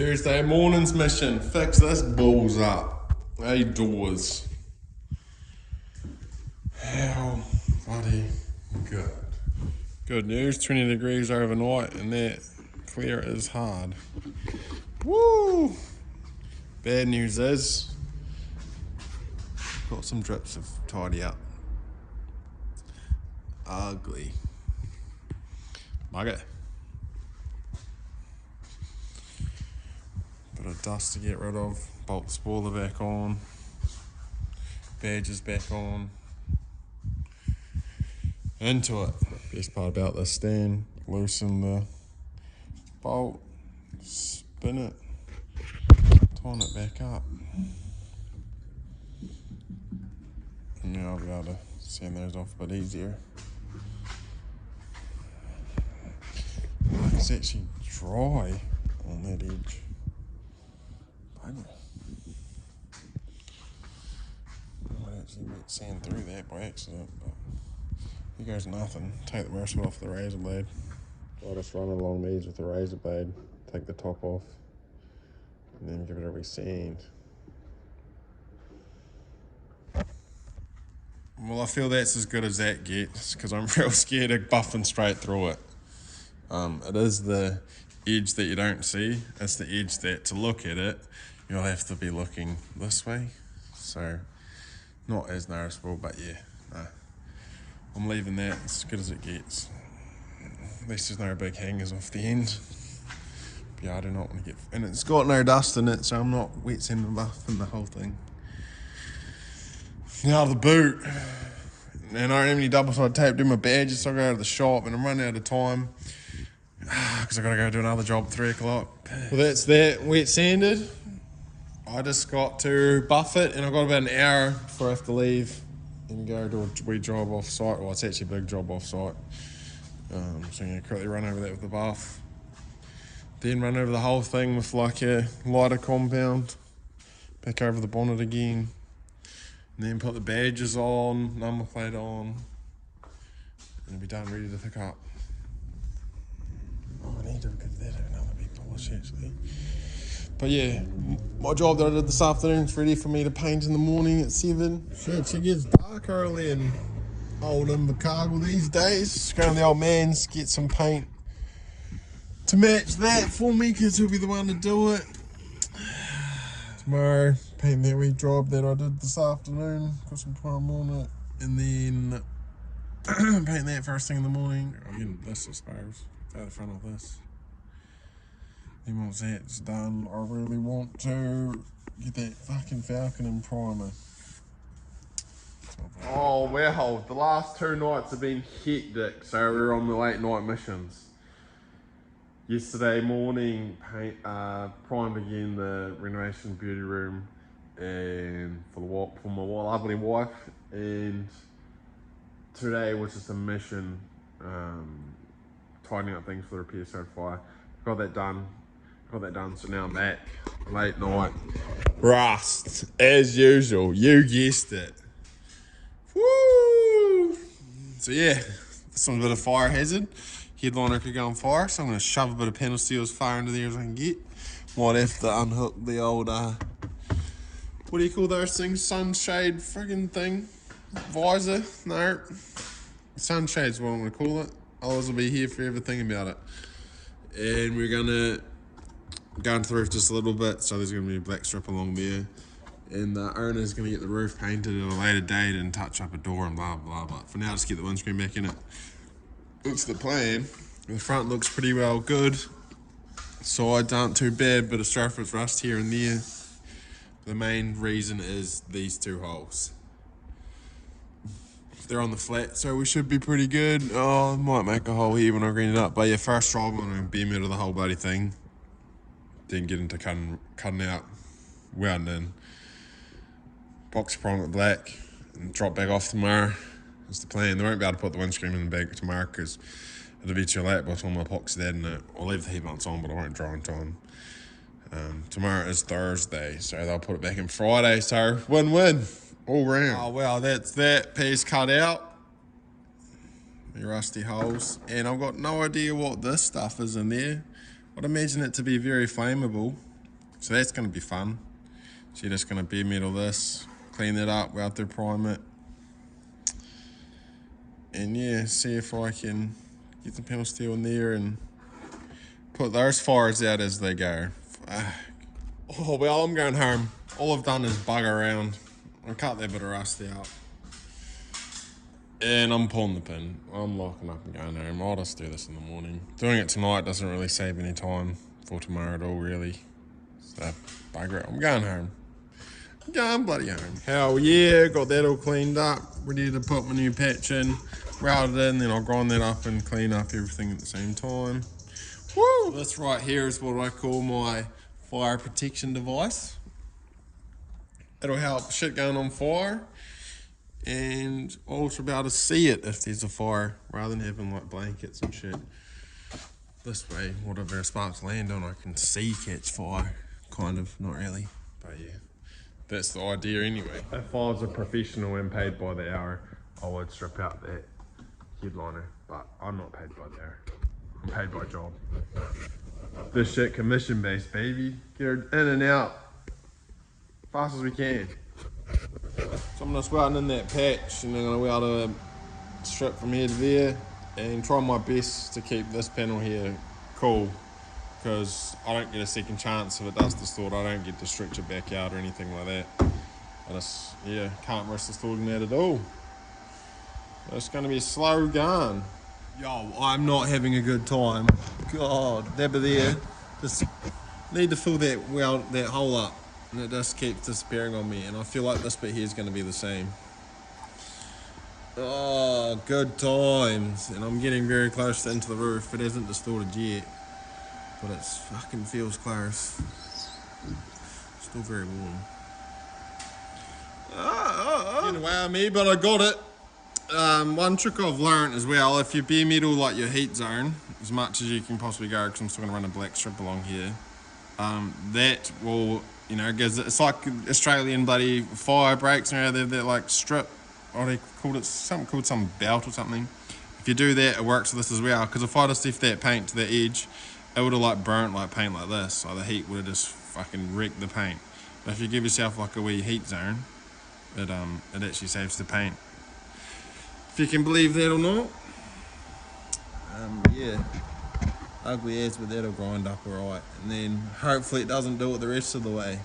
Tuesday morning's mission. Fix this balls up. Hey, doors. How bloody good. Good news, 20 degrees overnight, and that clear is hard. Woo! Bad news is, got some drips of tidy up. Ugly. Bugger. Bit of dust to get rid of. Bolt the spoiler back on. Badges back on. Into it. Best part about this stand, loosen the bolt, spin it, tighten it back up. And now I'll be able to sand those off a bit easier. It's actually dry on that edge. Bugger. I might actually sand through that by accident, but here goes nothing. Take the brush off the razor blade. I'll just run along these with the razor blade, take the top off, and then give it a re-sand. Well, I feel that's as good as that gets, because I'm real scared of buffing straight through it. It is the edge that you don't see. It's the edge that, to look at it, you'll have to be looking this way. So, not as noticeable, but yeah, no. I'm leaving that as good as it gets. At least there's no big hangers off the end. But yeah, I do not want to get... And it's got no dust in it, so I'm not wet sanding buffing the whole thing. Now the boot. And I don't have any double-sided tape to do my badges, so I go to the shop and I'm running out of time. Because I got to go do another job at 3 o'clock. Well, that's that wet sanded. I just got to buff it and I've got about an hour before I have to leave and go do a wee job off site. Well, it's actually a big job off site. So I'm going to quickly run over that with the buff. Then run over the whole thing with like a lighter compound. Back over the bonnet again. And then put the badges on, number plate on. And it'll be done, ready to pick up. Oh, I need to give that another big polish actually. But yeah, my job that I did this afternoon is ready for me to paint in the morning at 7. Shit, it gets dark early in old Invercargill these days. Just go to the old man's, get some paint to match that for me, because he'll be the one to do it. Tomorrow, paint that wee job that I did this afternoon, got some prime on it, and then paint that first thing in the morning. I mean, this I suppose, out the front of this. Then once that's done, I really want to get that fucking Falcon in primer. Oh well, the last 2 nights have been hectic, so we're on the late night missions. Yesterday morning, primed again the renovation beauty room and for my lovely wife, and today was just a mission, tidying up things for the repair certifier. Got that done, so now I'm back, late night. Rust, as usual, you guessed it. Woo! So yeah, this one's a bit of fire hazard. Headliner could go on fire, so I'm going to shove a bit of panel steel as far into there as I can get. Might have to unhook the old, what do you call those things? Sunshade friggin' thing? Visor? No. Sunshade's what I'm going to call it. Others will be here forever thinking about it. And we're going to go into the roof just a little bit, so there's going to be a black strip along there. And the owner's going to get the roof painted at a later date and touch up a door and blah, blah, blah. For now, just get the windscreen back in it. Looks the plan. The front looks pretty well good. Sides aren't too bad, but a surface rust here and there. The main reason is these 2 holes. They're on the flat, so we should be pretty good. Oh, I might make a hole here when I green it up. But yeah, first try I'm gonna beam out of the whole bloody thing. Then get into cutting out, welding in. Box prime it black and drop back off tomorrow. That's the plan. They won't be able to put the windscreen in the bag tomorrow because it'll be too late by the time I epoxy that in it. I'll leave the heat belts on, but I won't dry in time. Tomorrow is Thursday, so they'll put it back in Friday. So win-win all round. Oh well, that's that piece cut out. The rusty holes, and I've got no idea what this stuff is in there. I'd imagine it to be very flammable. So that's going to be fun. So you're just going to bare metal this, clean that up, weld through prime it. And yeah, see if I can get the panel steel in there and put those fires out as they go. Oh, well, I'm going home. All I've done is bug around. I cut that bit of rust out. And I'm pulling the pin. I'm locking up and going home. I'll just do this in the morning. Doing it tonight doesn't really save any time for tomorrow at all, really. So, bugger it. I'm going home. I'm going bloody home. Hell yeah, got that all cleaned up. Ready to put my new patch in. Weld it in, then I'll grind that up and clean up everything at the same time. Woo! This right here is what I call my fire protection device. It'll help shit going on fire. And also be able to see it if there's a fire, rather than having like blankets and shit. This way, whatever sparks land on, I can see catch fire. Kind of, not really, but yeah. That's the idea anyway. If I was a professional and paid by the hour, I would strip out that headliner, but I'm not paid by the hour. I'm paid by job. This shit commission based, baby. Get her in and out fast as we can. So I'm just welding in that patch and then I'm going to weld a strip from here to there and try my best to keep this panel here cool, because I don't get a second chance if it does distort. I don't get to stretch it back out or anything like that. I just, yeah, can't risk distorting that at all. It's going to be a slow gun. Yo, I'm not having a good time. God, that bit there, just need to fill that hole up. And it just keeps disappearing on me, and I feel like this bit here is going to be the same. Oh, good times. And I'm getting very close into the roof. It hasn't distorted yet, but it fucking feels close. Still very warm. Getting away with me, but I got it. One trick I've learned as well, if you bare metal like your heat zone as much as you can possibly go, because I'm still going to run a black strip along here, that will, you know, it's like Australian bloody fire breaks, you know, they're like strip, or they called it something called some belt or something. If you do that, it works with this as well, because if I just left that paint to the edge, it would have like burnt like paint like this, so the heat would have just fucking wrecked the paint. But if you give yourself like a wee heat zone, it actually saves the paint. If you can believe that or not. Yeah. Ugly as, but that'll grind up alright. And then hopefully it doesn't do it the rest of the way.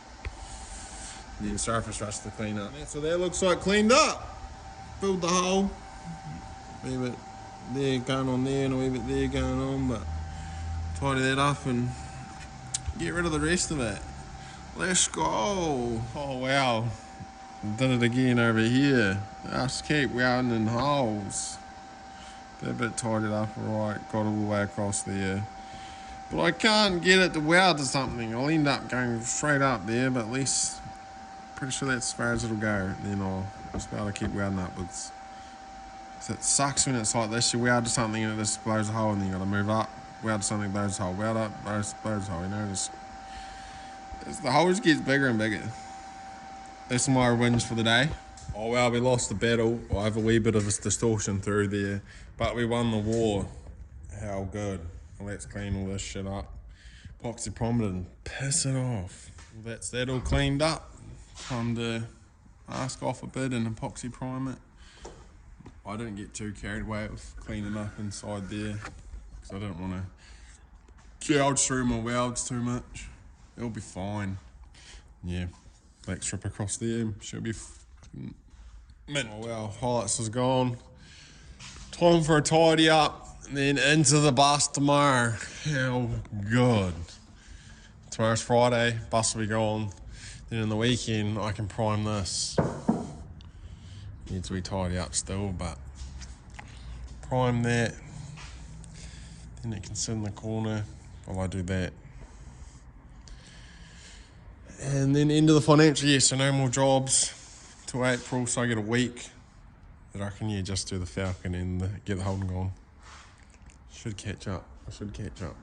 Then surface rust to clean up. So that looks like cleaned up. Filled the hole. A wee bit there going on there and a wee bit there going on, but tidy that up and get rid of the rest of it. Let's go. Oh wow. Did it again over here. Just keep welding in holes. That bit tidied up alright, got all the way across there. But I can't get it to weld to something. I'll end up going straight up there, but at least pretty sure that's as far as it'll go. Then I'll just be able to keep welding upwards. So it sucks when it's like this, you weld to something and it just blows a hole and then you gotta move up, weld to something, blows a hole, weld up, blows a hole, you know, the hole just gets bigger and bigger. That's my wins for the day. Oh well, we lost the battle. I have a wee bit of a distortion through there, but we won the war. How good. Well, let's clean all this shit up. Epoxy prime it and piss it off. Well, that's that all cleaned up. Time to mask off a bit and epoxy prime it. I didn't get too carried away with cleaning up inside there, because I didn't want to gouge through my welds too much. It'll be fine. Yeah, black strip across there, should be mint. Oh well, highlights is gone. Time for a tidy up, and then into the bus tomorrow. How good. Tomorrow's Friday, bus will be gone. Then in the weekend, I can prime this. Needs to be tidy up still, but prime that. Then it can sit in the corner while I do that. And then end of the financial year, so no more jobs till April, so I get a week that I can just do the Falcon and get the Holden gone. Should catch up. I should catch up.